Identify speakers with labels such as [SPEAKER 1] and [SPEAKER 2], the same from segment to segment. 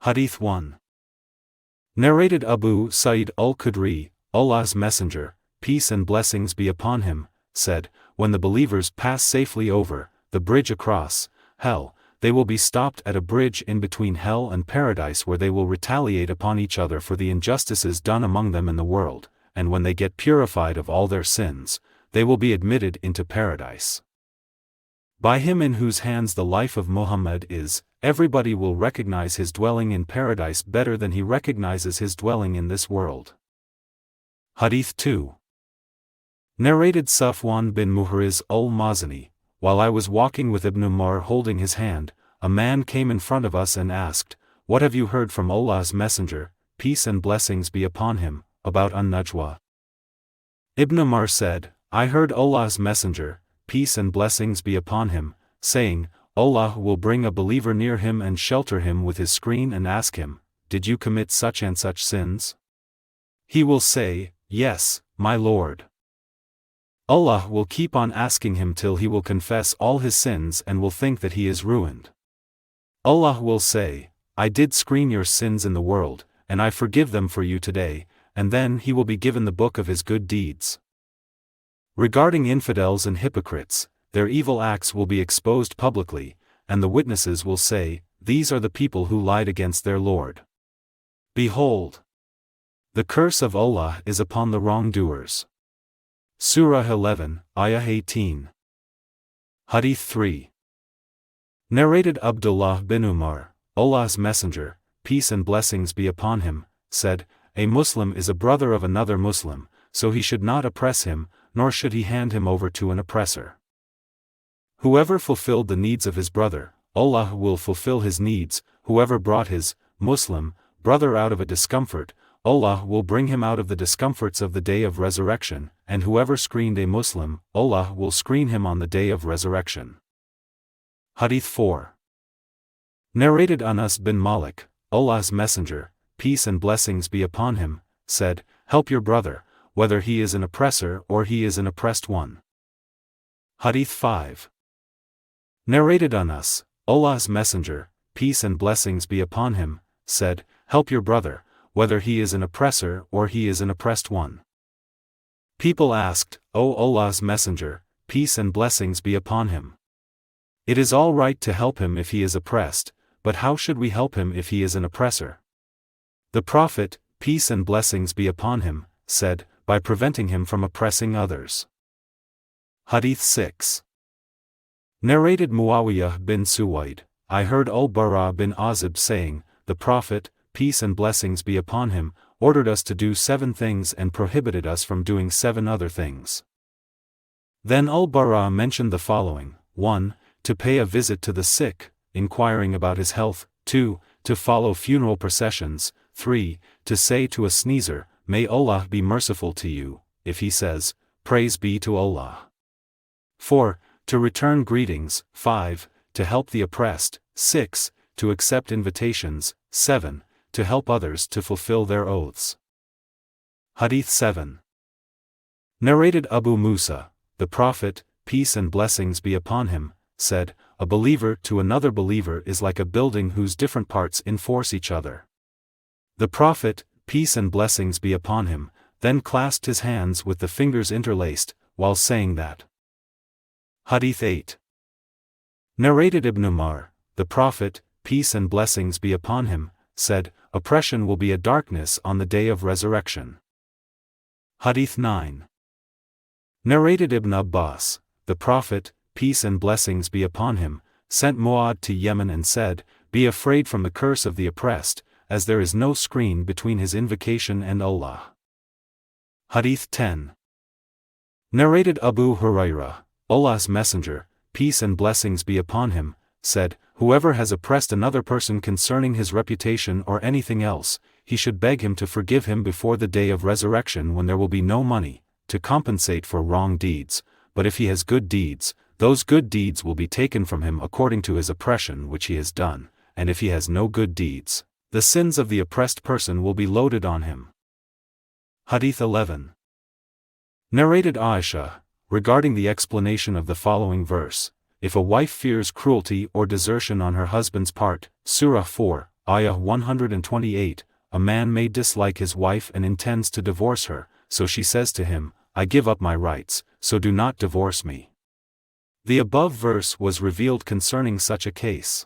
[SPEAKER 1] Hadith 1. Narrated Abu Sa'id al-Khudri, Allah's Messenger, peace and blessings be upon him, said, when the believers pass safely over the bridge across hell, they will be stopped at a bridge in between hell and paradise where they will retaliate upon each other for the injustices done among them in the world, and when they get purified of all their sins, they will be admitted into paradise. By him in whose hands the life of Muhammad is, everybody will recognize his dwelling in paradise better than he recognizes his dwelling in this world. Hadith 2. Narrated Safwan bin Muhriz al-Mazani, while I was walking with Ibn Umar holding his hand, a man came in front of us and asked, "What have you heard from Allah's Messenger, peace and blessings be upon him, about an-Najwa?" Ibn Umar said, "I heard Allah's Messenger, peace and blessings be upon him, saying, Allah will bring a believer near him and shelter him with his screen and ask him, 'Did you commit such and such sins?' He will say, 'Yes, my Lord.' Allah will keep on asking him till he will confess all his sins and will think that he is ruined. Allah will say, 'I did screen your sins in the world, and I forgive them for you today,' and then he will be given the book of his good deeds. Regarding infidels and hypocrites, their evil acts will be exposed publicly, and the witnesses will say, 'These are the people who lied against their Lord.' Behold, the curse of Allah is upon the wrongdoers. Surah 11, Ayah 18. Hadith 3. Narrated Abdullāh bin Umar, Allah's Messenger, peace and blessings be upon him, said, "A Muslim is a brother of another Muslim, so he should not oppress him, nor should he hand him over to an oppressor. Whoever fulfilled the needs of his brother, Allah will fulfill his needs. Whoever brought his Muslim brother out of a discomfort, Allah will bring him out of the discomforts of the day of resurrection, and whoever screened a Muslim, Allah will screen him on the day of resurrection." Hadith 4. Narrated Anas bin Malik, Allah's Messenger, peace and blessings be upon him, said, "Help your brother, whether he is an oppressor or he is an oppressed one." Hadith 5. Narrated Anas, Allah's Messenger, peace and blessings be upon him, said, "Help your brother, whether he is an oppressor or he is an oppressed one." People asked, "O Allah's Messenger, peace and blessings be upon him. It is all right to help him if he is oppressed, but how should we help him if he is an oppressor?" The Prophet, peace and blessings be upon him, said, "By preventing him from oppressing others." Hadith 6. Narrated Muawiyah bin Suwaid, I heard al-Barā bin Azib saying, "The Prophet, peace and blessings be upon him, ordered us to do 7 things and prohibited us from doing 7 other things." Then al-Barā mentioned the following: 1. To pay a visit to the sick, inquiring about his health; 2. To follow funeral processions; 3. To say to a sneezer, "May Allah be merciful to you," if he says, "Praise be to Allah." 4. To return greetings; 5. To help the oppressed; 6. To accept invitations; 7. To help others to fulfill their oaths. Hadith 7. Narrated Abu Musa, the Prophet, peace and blessings be upon him, said, "A believer to another believer is like a building whose different parts enforce each other." The Prophet, peace and blessings be upon him, then clasped his hands with the fingers interlaced, while saying that. Hadith 8. Narrated Ibn Umar, the Prophet, peace and blessings be upon him, said, "Oppression will be a darkness on the day of resurrection." Hadith 9. Narrated Ibn Abbas, the Prophet, peace and blessings be upon him, sent Mu'adh to Yemen and said, "Be afraid from the curse of the oppressed, as there is no screen between his invocation and Allah." Hadith 10. Narrated Abu Hurairah, Allah's Messenger, peace and blessings be upon him, said, "Whoever has oppressed another person concerning his reputation or anything else, he should beg him to forgive him before the day of resurrection when there will be no money to compensate for wrong deeds, but if he has good deeds, those good deeds will be taken from him according to his oppression which he has done, and if he has no good deeds, the sins of the oppressed person will be loaded on him." Hadith 11. Narrated Aisha, regarding the explanation of the following verse, "If a wife fears cruelty or desertion on her husband's part," Surah 4, Ayah 128, a man may dislike his wife and intends to divorce her, so she says to him, I give up my rights, so do not divorce me. The above verse was revealed concerning such a case.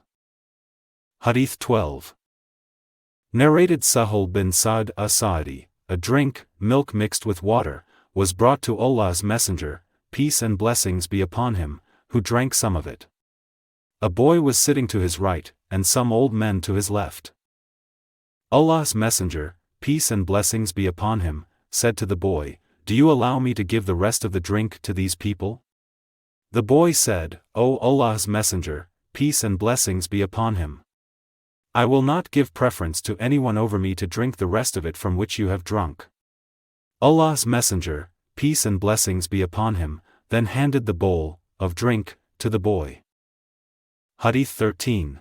[SPEAKER 1] Hadith 12. Narrated Sahal bin Sa'd as-Sa'idi, a drink, milk mixed with water, was brought to Allah's Messenger, peace and blessings be upon him, who drank some of it. A boy was sitting to his right, and some old men to his left. Allah's Messenger, peace and blessings be upon him, said to the boy, Do you allow me to give the rest of the drink to these people? The boy said, O Allah's Messenger, peace and blessings be upon him. I will not give preference to anyone over me to drink the rest of it from which you have drunk. Allah's Messenger, peace and blessings be upon him, then handed the bowl of drink to the boy. Hadith 13.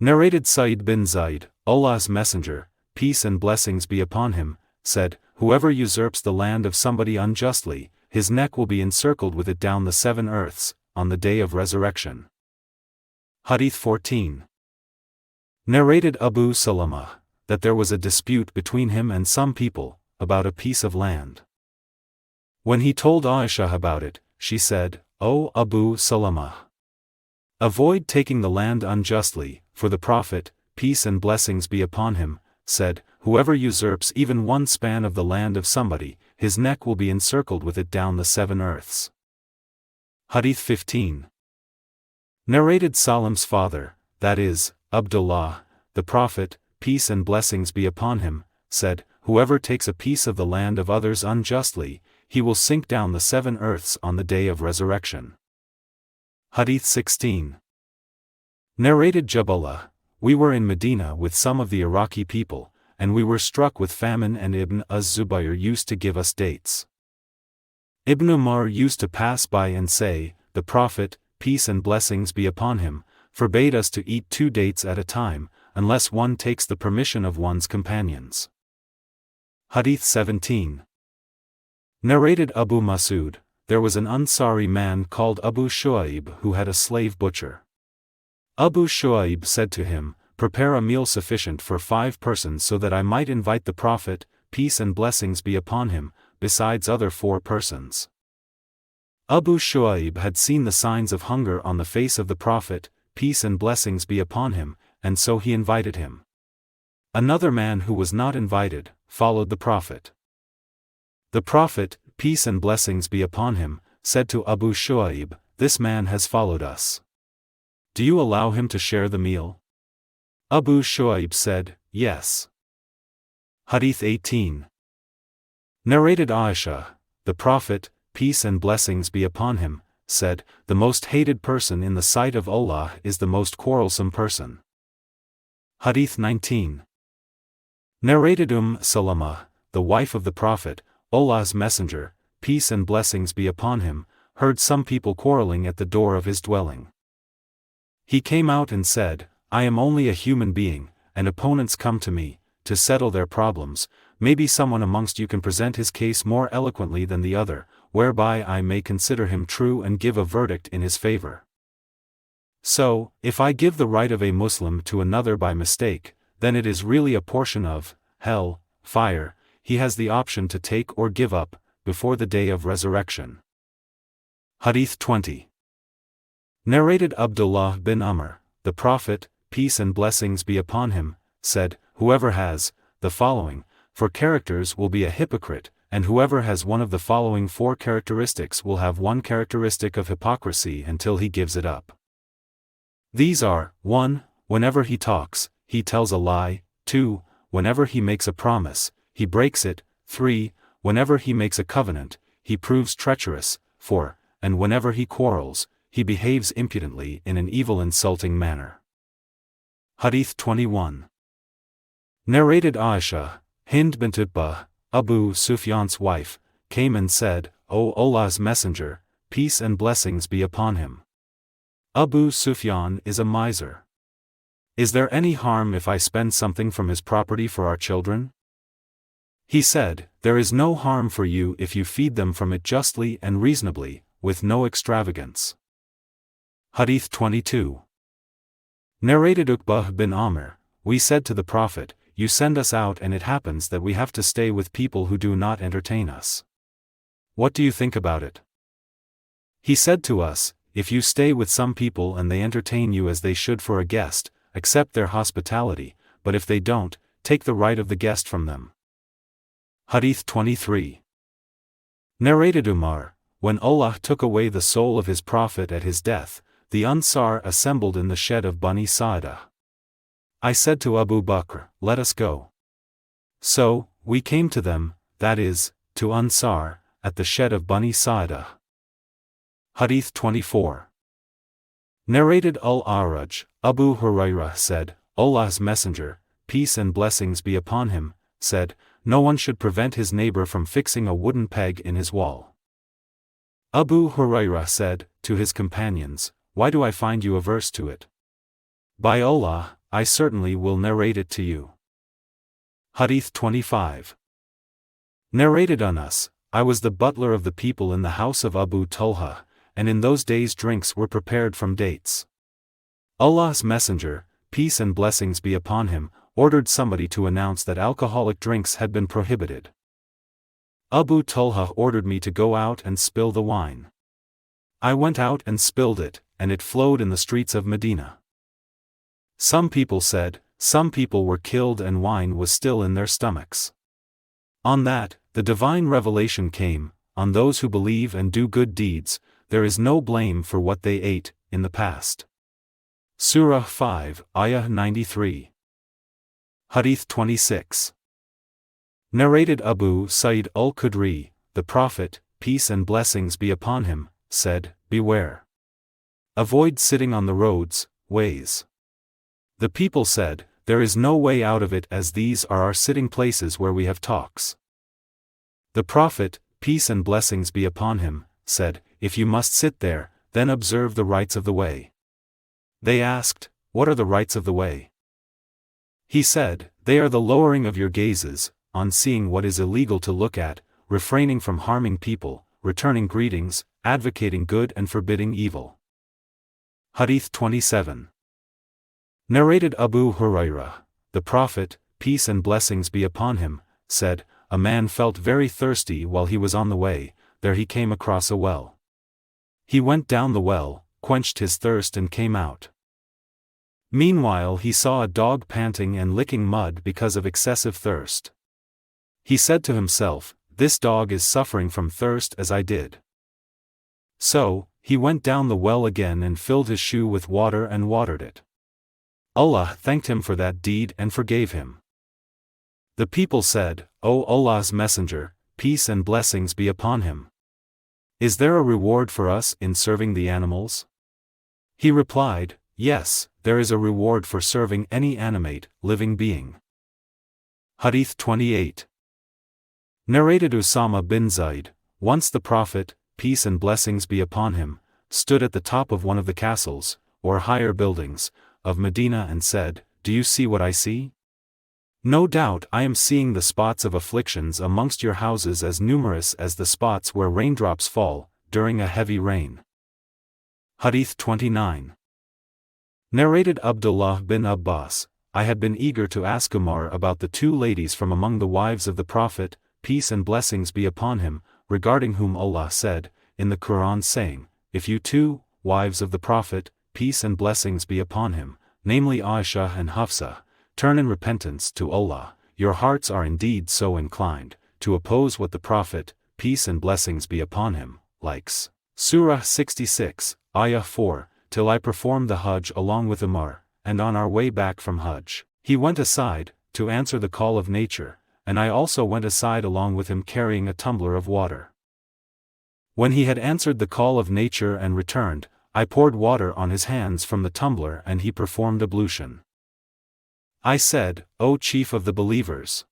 [SPEAKER 1] Narrated Sa'id bin Zayd, Allah's Messenger, peace and blessings be upon him, said, Whoever usurps the land of somebody unjustly, his neck will be encircled with it down the 7 earths, on the day of resurrection. Hadith 14. Narrated Abu Salama, that there was a dispute between him and some people, about a piece of land. When he told Aisha about it, she said, O Abu Salama, avoid taking the land unjustly, for the Prophet, peace and blessings be upon him, said, Whoever usurps even one span of the land of somebody, his neck will be encircled with it down the 7 earths. Hadith 15. Narrated Salim's father, that is, Abdullāh, the Prophet, peace and blessings be upon him, said, Whoever takes a piece of the land of others unjustly, he will sink down the 7 earths on the day of resurrection. Hadith 16. Narrated Jaballah, we were in Medina with some of the Iraqi people, and we were struck with famine, and Ibn az-Zubayr used to give us dates. Ibn Umar used to pass by and say, The Prophet, peace and blessings be upon him, forbade us to eat 2 dates at a time, unless one takes the permission of one's companions. Hadith 17. Narrated Abu Mas'ud, there was an Ansari man called Abu Shu'aib who had a slave butcher. Abu Shu'aib said to him, Prepare a meal sufficient for 5 persons so that I might invite the Prophet, peace and blessings be upon him, besides other 4 persons. Abu Shu'aib had seen the signs of hunger on the face of the Prophet, peace and blessings be upon him, and so he invited him. Another man who was not invited, followed the Prophet. The Prophet, peace and blessings be upon him, said to Abu Shu'aib, This man has followed us. Do you allow him to share the meal? Abu Shu'aib said, Yes. Hadith 18. Narrated Aisha, the Prophet, peace and blessings be upon him, said, The most hated person in the sight of Allah is the most quarrelsome person. Hadith 19. Narrated Salama, the wife of the Prophet, Allah's Messenger, peace and blessings be upon him, heard some people quarreling at the door of his dwelling. He came out and said, I am only a human being, and opponents come to me, to settle their problems. Maybe someone amongst you can present his case more eloquently than the other, whereby I may consider him true and give a verdict in his favor. So, if I give the right of a Muslim to another by mistake, then it is really a portion of hell, fire, he has the option to take or give up, before the day of resurrection. Hadith 20. Narrated Abdullāh bin Amr, the Prophet, peace and blessings be upon him, said, Whoever has the following 4 characters will be a hypocrite, and whoever has one of the following 4 characteristics will have one characteristic of hypocrisy until he gives it up. These are, 1. Whenever he talks, he tells a lie. 2. Whenever he makes a promise, he breaks it. 3. Whenever he makes a covenant, he proves treacherous. 4. And whenever he quarrels, he behaves impudently in an evil insulting manner. Hadith 21. Narrated Aisha, Hind bint Utbah, Abu Sufyan's wife, came and said, O Allah's Messenger, peace and blessings be upon him. Abu Sufyan is a miser. Is there any harm if I spend something from his property for our children? He said, There is no harm for you if you feed them from it justly and reasonably, with no extravagance. Hadith 22. Narrated Uqbah bin Amr, We said to the Prophet, "You send us out and it happens that we have to stay with people who do not entertain us. What do you think about it?" He said to us, "If you stay with some people and they entertain you as they should for a guest, accept their hospitality, but if they don't, take the right of the guest from them." Hadith 23. Narrated Umar, when Allah took away the soul of his Prophet at his death, the Ansar assembled in the shed of Bani Sa'dah. I said to Abu Bakr, "Let us go." So, we came to them, that is, to Ansar, at the shed of Bani Sa'dah. Hadith 24. Narrated Al-A'raj, Abu Hurairah said, Allah's Messenger, peace and blessings be upon him, said, "No one should prevent his neighbor from fixing a wooden peg in his wall." Abu Hurairah said, to his companions, "Why do I find you averse to it? By Allah, I certainly will narrate it to you." Hadith 25. Narrated Anas, I was the butler of the people in the house of Abu Talha, and in those days drinks were prepared from dates. Allah's Messenger, peace and blessings be upon him, ordered somebody to announce that alcoholic drinks had been prohibited. Abu Talha ordered me to go out and spill the wine. I went out and spilled it, and it flowed in the streets of Medina. Some people said, some people were killed and wine was still in their stomachs. On that, the divine revelation came, on those who believe and do good deeds, there is no blame for what they ate, in the past. Surah 5, Ayah 93. Hadith 26. Narrated Abu Sa'id al-Khudri, the Prophet, peace and blessings be upon him, said, "Beware. Avoid sitting on the roads, ways." The people said, "There is no way out of it as these are our sitting places where we have talks." The Prophet, peace and blessings be upon him, said, "If you must sit there, then observe the rights of the way." They asked, "What are the rights of the way?" He said, "They are the lowering of your gazes, on seeing what is illegal to look at, refraining from harming people, returning greetings, advocating good and forbidding evil." Hadith 27. Narrated Abu Hurairah, the Prophet, peace and blessings be upon him, said, "A man felt very thirsty while he was on the way, there he came across a well. He went down the well, quenched his thirst and came out. Meanwhile he saw a dog panting and licking mud because of excessive thirst. He said to himself, 'This dog is suffering from thirst as I did.' So, he went down the well again and filled his shoe with water and watered it. Allah thanked him for that deed and forgave him. The people said, 'O Allah's Messenger, peace and blessings be upon him. Is there a reward for us in serving the animals?' He replied, 'Yes, there is a reward for serving any animate, living being.' Hadith 28. Narrated Usama bin Zayd, once the Prophet, peace and blessings be upon him, stood at the top of one of the castles, or higher buildings, of Medina and said, 'Do you see what I see? No doubt I am seeing the spots of afflictions amongst your houses as numerous as the spots where raindrops fall, during a heavy rain.' Hadith 29. Narrated Abdullāh bin Abbas, I had been eager to ask Umar about the two ladies from among the wives of the Prophet, peace and blessings be upon him, regarding whom Allah said, in the Quran saying, 'If you two, wives of the Prophet, peace and blessings be upon him, namely Aisha and Hafsa, turn in repentance to Allah, your hearts are indeed so inclined, to oppose what the Prophet, peace and blessings be upon him, likes.' Surah 66, Ayah 4, till I performed the Hajj along with Umar, and on our way back from Hajj, he went aside, to answer the call of nature, and I also went aside along with him carrying a tumbler of water. When he had answered the call of nature and returned, I poured water on his hands from the tumbler and he performed ablution. I said, 'O chief of the believers,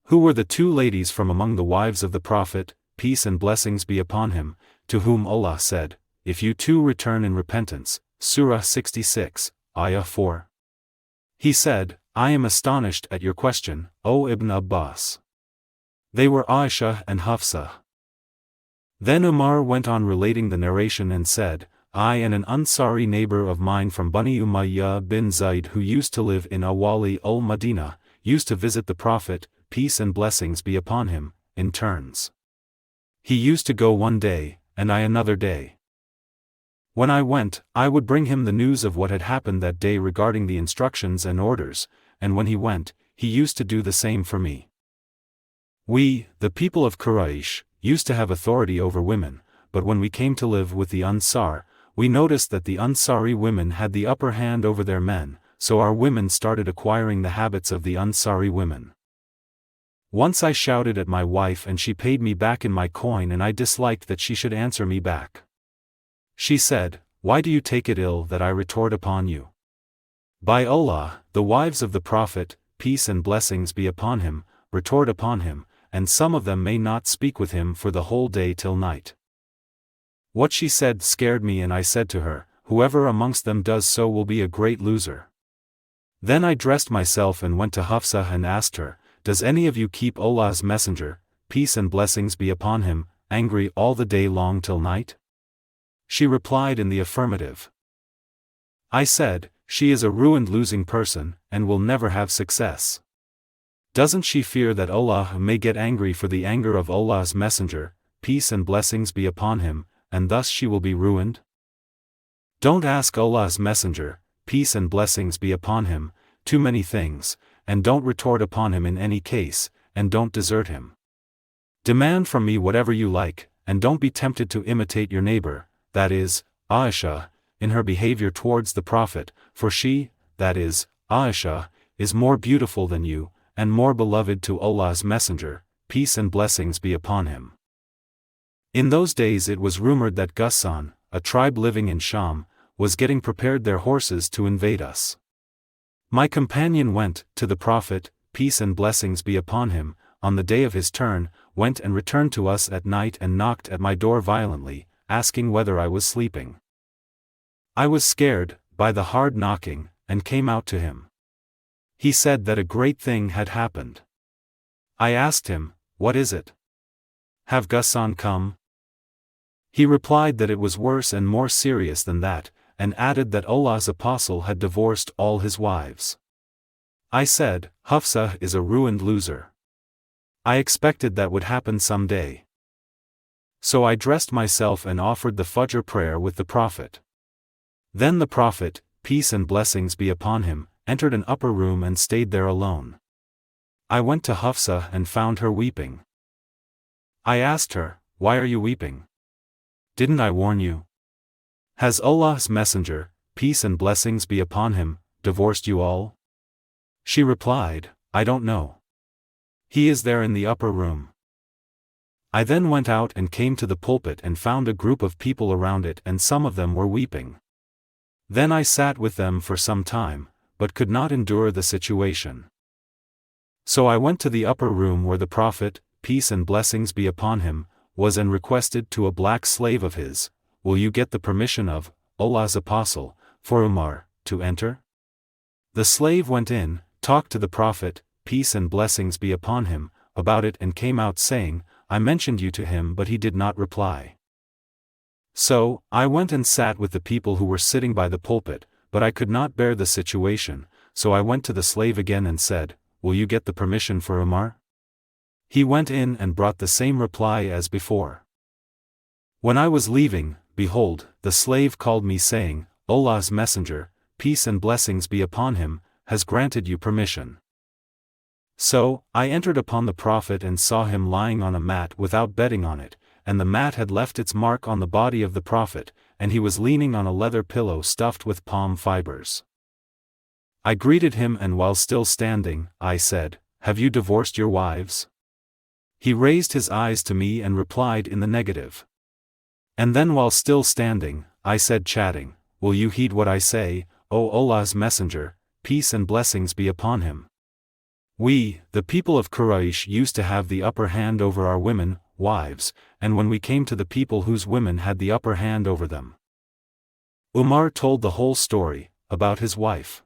[SPEAKER 1] who were the two ladies from among the wives of the Prophet, peace and blessings be upon him, to whom Allah said, "If you too return in repentance," Surah 66, Ayah 4. He said, "I am astonished at your question, O Ibn Abbas." They were Aisha and Hafsa. Then Umar went on relating the narration and said, I and an Ansari neighbor of mine from Bani Umayyah bin Zayd who used to live in Awali al-Madinah, used to visit the Prophet, peace and blessings be upon him, in turns. He used to go one day, and I another day. When I went, I would bring him the news of what had happened that day regarding the instructions and orders, and when he went, he used to do the same for me. We, the people of Quraysh, used to have authority over women, but when we came to live with the Ansar, we noticed that the Ansari women had the upper hand over their men, so our women started acquiring the habits of the Ansari women. Once I shouted at my wife and she paid me back in my coin and I disliked that she should answer me back. She said, "Why do you take it ill that I retort upon you? By Allah, the wives of the Prophet, peace and blessings be upon him, retort upon him, and some of them may not speak with him for the whole day till night." What she said scared me and I said to her, "Whoever amongst them does so will be a great loser." Then I dressed myself and went to Hafsa and asked her, "Does any of you keep Allah's messenger, peace and blessings be upon him, angry all the day long till night?" She replied in the affirmative. I said, "She is a ruined losing person, and will never have success. Doesn't she fear that Allah may get angry for the anger of Allah's messenger, peace and blessings be upon him, and thus she will be ruined? Don't ask Allah's messenger, peace and blessings be upon him, too many things, and don't retort upon him in any case, and don't desert him. Demand from me whatever you like, and don't be tempted to imitate your neighbor, that is, Aisha, in her behavior towards the Prophet, for she, that is, Aisha, is more beautiful than you, and more beloved to Allah's messenger, peace and blessings be upon him." In those days it was rumored that Ghassan, a tribe living in Sham, was getting prepared their horses to invade us. My companion went to the Prophet, peace and blessings be upon him, on the day of his turn, went and returned to us at night and knocked at my door violently, asking whether I was sleeping. I was scared by the hard knocking, and came out to him. He said that a great thing had happened. I asked him, "What is it? Have Ghassan come?" He replied that it was worse and more serious than that, and added that Allah's apostle had divorced all his wives. I said, "Hafsa is a ruined loser. I expected that would happen some day." So I dressed myself and offered the Fajr prayer with the Prophet. Then the Prophet, peace and blessings be upon him, entered an upper room and stayed there alone. I went to Hafsa and found her weeping. I asked her, "Why are you weeping? Didn't I warn you? Has Allah's messenger, peace and blessings be upon him, divorced you all?" She replied, "I don't know. He is there in the upper room." I then went out and came to the pulpit and found a group of people around it and some of them were weeping. Then I sat with them for some time, but could not endure the situation. So I went to the upper room where the Prophet, peace and blessings be upon him, was and requested to a black slave of his, "Will you get the permission of Allah's apostle, for Umar, to enter?" The slave went in, talked to the Prophet, peace and blessings be upon him, about it and came out saying, "I mentioned you to him but he did not reply." So, I went and sat with the people who were sitting by the pulpit, but I could not bear the situation, so I went to the slave again and said, "Will you get the permission for Umar?" He went in and brought the same reply as before. When I was leaving, behold, the slave called me saying, "Allah's messenger, peace and blessings be upon him, has granted you permission." So, I entered upon the Prophet and saw him lying on a mat without bedding on it, and the mat had left its mark on the body of the Prophet, and he was leaning on a leather pillow stuffed with palm fibers. I greeted him and while still standing, I said, "Have you divorced your wives?" He raised his eyes to me and replied in the negative. And then while still standing, I said chatting, "Will you heed what I say, O Allah's messenger, peace and blessings be upon him? We, the people of Quraysh, used to have the upper hand over our women, wives, and when we came to the people whose women had the upper hand over them." Umar told the whole story, about his wife.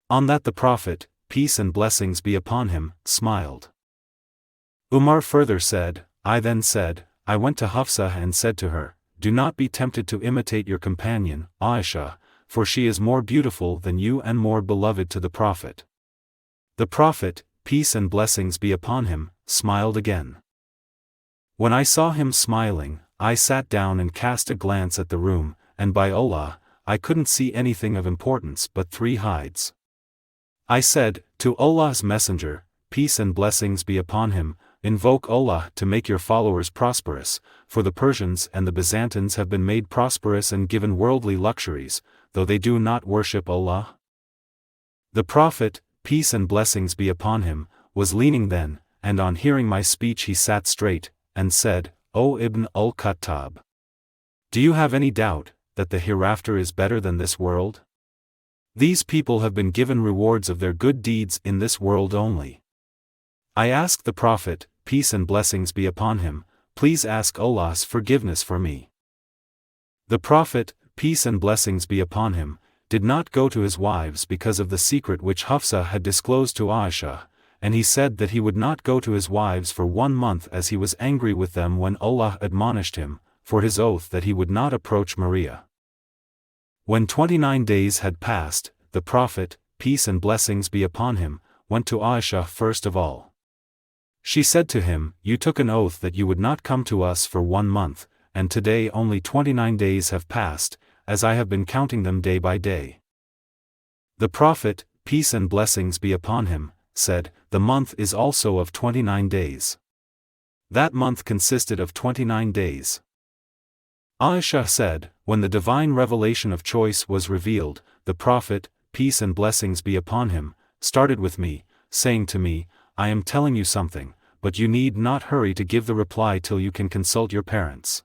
[SPEAKER 1] On that the Prophet, peace and blessings be upon him, smiled. Umar further said, I then said, I went to Hafsa and said to her, do not be tempted to imitate your companion, Aisha, for she is more beautiful than you and more beloved to the Prophet. The Prophet, peace and blessings be upon him, smiled again. When I saw him smiling, I sat down and cast a glance at the room, and by Allah, I couldn't see anything of importance but 3 hides. I said, to Allah's Messenger, peace and blessings be upon him, invoke Allah to make your followers prosperous, for the Persians and the Byzantines have been made prosperous and given worldly luxuries, though they do not worship Allah. The Prophet, peace and blessings be upon him, was leaning then, and on hearing my speech he sat straight, and said, O Ibn al-Khattab, do you have any doubt that the hereafter is better than this world? These people have been given rewards of their good deeds in this world only. I asked the Prophet, peace and blessings be upon him, please ask Allah's forgiveness for me. The Prophet, peace and blessings be upon him, did not go to his wives because of the secret which Hafsa had disclosed to Aisha, and he said that he would not go to his wives for 1 month as he was angry with them when Allah admonished him, for his oath that he would not approach Maria. When 29 days had passed, the Prophet, peace and blessings be upon him, went to Aisha first of all. She said to him, you took an oath that you would not come to us for 1 month, and today only 29 days have passed, as I have been counting them day by day. The Prophet, peace and blessings be upon him, said, the month is also of 29 days. That month consisted of 29 days. Aisha said, when the divine revelation of choice was revealed, the Prophet, peace and blessings be upon him, started with me, saying to me, I am telling you something, but you need not hurry to give the reply till you can consult your parents.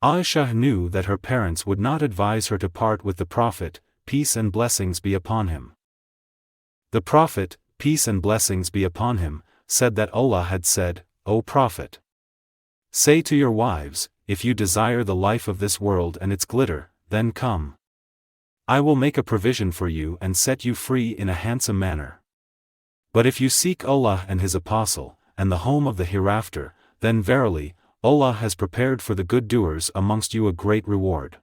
[SPEAKER 1] Aisha knew that her parents would not advise her to part with the Prophet, peace and blessings be upon him. The Prophet, peace and blessings be upon him, said that Allah had said, O Prophet, say to your wives, if you desire the life of this world and its glitter, then come. I will make a provision for you and set you free in a handsome manner. But if you seek Allah and His Apostle, and the home of the hereafter, then verily, Allah has prepared for the good doers amongst you a great reward.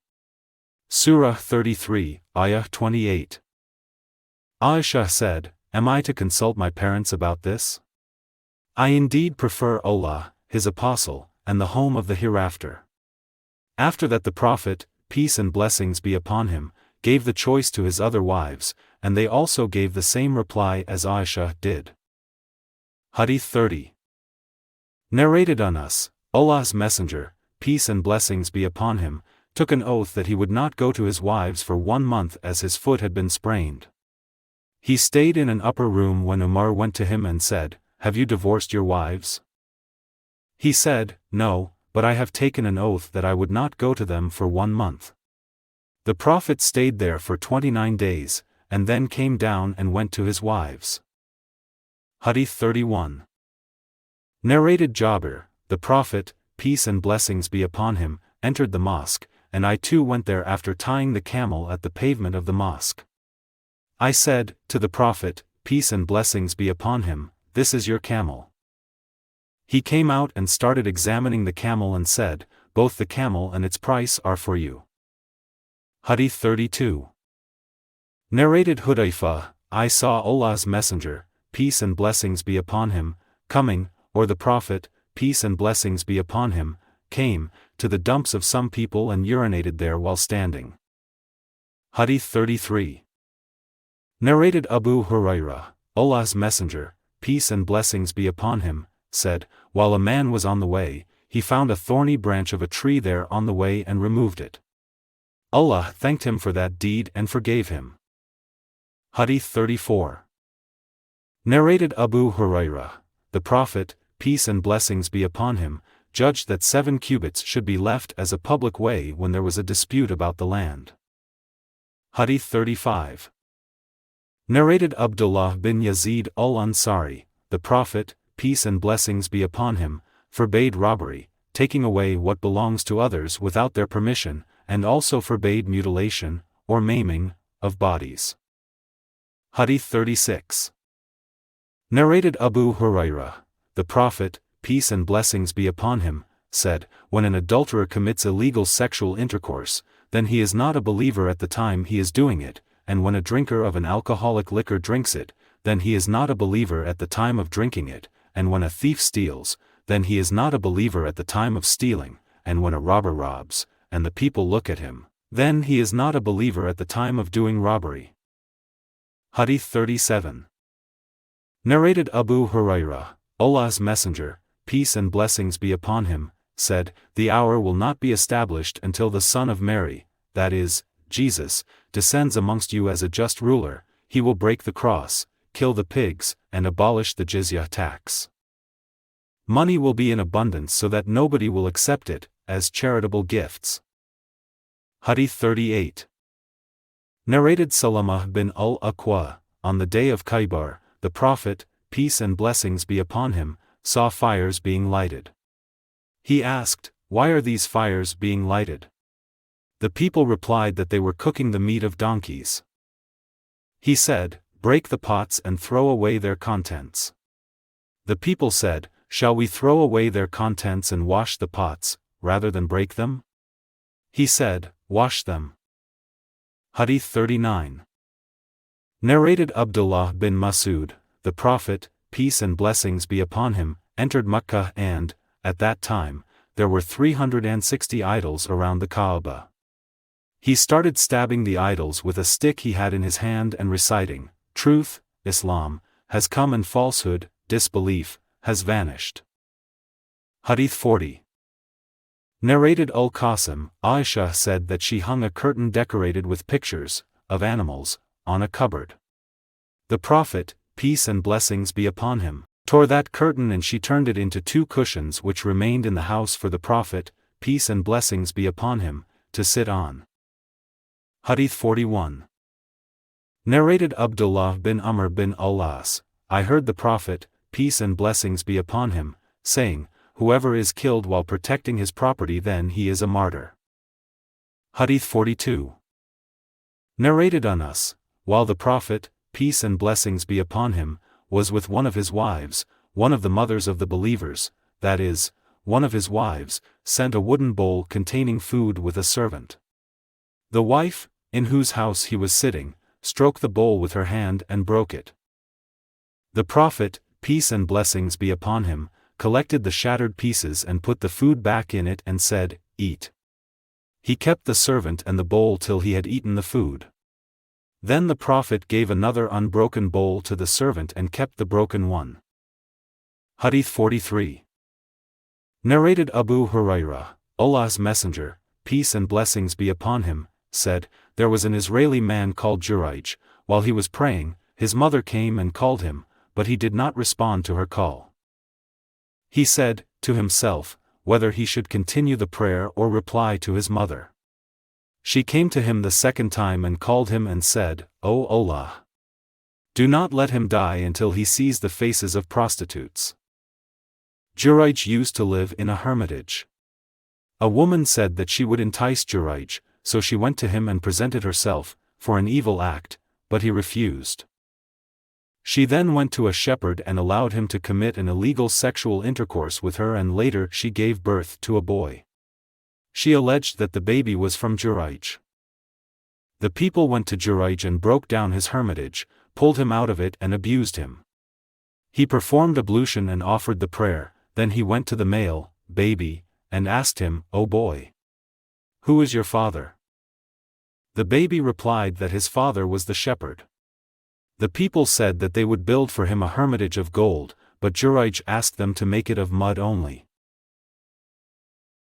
[SPEAKER 1] Surah 33, Ayah 28. Aisha said, am I to consult my parents about this? I indeed prefer Allah, His Apostle, and the home of the hereafter. After that the Prophet, peace and blessings be upon him, gave the choice to his other wives, and they also gave the same reply as Aisha did. Hadīth 30. Narrated on us, Allah's Messenger, peace and blessings be upon him, took an oath that he would not go to his wives for 1 month as his foot had been sprained. He stayed in an upper room when Umar went to him and said, have you divorced your wives? He said, no, but I have taken an oath that I would not go to them for 1 month. The Prophet stayed there for 29 days, and then came down and went to his wives. Hadīth 31. Narrated Jabir, the Prophet, peace and blessings be upon him, entered the mosque, and I too went there after tying the camel at the pavement of the mosque. I said, to the Prophet, peace and blessings be upon him, this is your camel. He came out and started examining the camel and said, both the camel and its price are for you. Hadīth 32. Narrated Hudayfa, I saw Allah's Messenger, peace and blessings be upon him, coming, or the Prophet, peace and blessings be upon him, came, to the dumps of some people and urinated there while standing. Hadīth 33. Narrated Abu Hurairah, Allah's Messenger, peace and blessings be upon him, said, while a man was on the way, he found a thorny branch of a tree there on the way and removed it. Allah thanked him for that deed and forgave him. Hadīth 34. Narrated Abu Hurairah, the Prophet, peace and blessings be upon him, judged that 7 cubits should be left as a public way when there was a dispute about the land. Hadīth 35. Narrated Abdullāh bin Yazid al-Ansari, the Prophet, peace and blessings be upon him, forbade robbery, taking away what belongs to others without their permission, and also forbade mutilation, or maiming, of bodies. Hadīth 36. Narrated Abu Hurairah, the Prophet, peace and blessings be upon him, said, when an adulterer commits illegal sexual intercourse, then he is not a believer at the time he is doing it, and when a drinker of an alcoholic liquor drinks it, then he is not a believer at the time of drinking it, and when a thief steals, then he is not a believer at the time of stealing, and when a robber robs, and the people look at him, then he is not a believer at the time of doing robbery. Hadīth 37. Narrated Abu Hurairah, Allah's Messenger, peace and blessings be upon him, said, the hour will not be established until the Son of Mary, that is, Jesus, descends amongst you as a just ruler. He will break the cross, kill the pigs, and abolish the jizya tax. Money will be in abundance so that nobody will accept it as charitable gifts. Hadīth 38. Narrated Salamah bin al-Aqwa, on the day of Khaybar, the Prophet, peace and blessings be upon him, saw fires being lighted. He asked, why are these fires being lighted? The people replied that they were cooking the meat of donkeys. He said, break the pots and throw away their contents. The people said, shall we throw away their contents and wash the pots, rather than break them? He said, wash them. Hadīth 39. Narrated Abdullāh bin Mas'ud, the Prophet, peace and blessings be upon him, entered Makkah and, at that time, there were 360 idols around the Kaaba. He started stabbing the idols with a stick he had in his hand and reciting, truth, Islam, has come and falsehood, disbelief, has vanished. Hadīth 40. Narrated Al-Qasim, Aisha said that she hung a curtain decorated with pictures, of animals, on a cupboard. The Prophet, peace and blessings be upon him, tore that curtain and she turned it into 2 cushions which remained in the house for the Prophet, peace and blessings be upon him, to sit on. Hadīth 41. Narrated Abdullāh bin Amr bin al-As, I heard the Prophet, peace and blessings be upon him, saying, whoever is killed while protecting his property then he is a martyr. Hadīth 42. Narrated Anas, while the Prophet, peace and blessings be upon him, was with one of his wives, one of the mothers of the believers, that is, one of his wives, sent a wooden bowl containing food with a servant. The wife, in whose house he was sitting, stroked the bowl with her hand and broke it. The Prophet, peace and blessings be upon him, collected the shattered pieces and put the food back in it and said, eat. He kept the servant and the bowl till he had eaten the food. Then the Prophet gave another unbroken bowl to the servant and kept the broken one. Hadīth 43. Narrated Abu Hurairah, Allah's Messenger, peace and blessings be upon him, said, there was an Israeli man called Jurayj. While he was praying, his mother came and called him, but he did not respond to her call. He said, to himself, whether he should continue the prayer or reply to his mother. She came to him the second time and called him and said, O Allah! Do not let him die until he sees the faces of prostitutes. Jurayj used to live in a hermitage. A woman said that she would entice Jurayj, so she went to him and presented herself, for an evil act, but he refused. She then went to a shepherd and allowed him to commit an illegal sexual intercourse with her, and later she gave birth to a boy. She alleged that the baby was from Jurayj. The people went to Jurayj and broke down his hermitage, pulled him out of it and abused him. He performed ablution and offered the prayer, then he went to the male, baby, and asked him, O boy! Who is your father? The baby replied that his father was the shepherd. The people said that they would build for him a hermitage of gold, but Jurayj asked them to make it of mud only.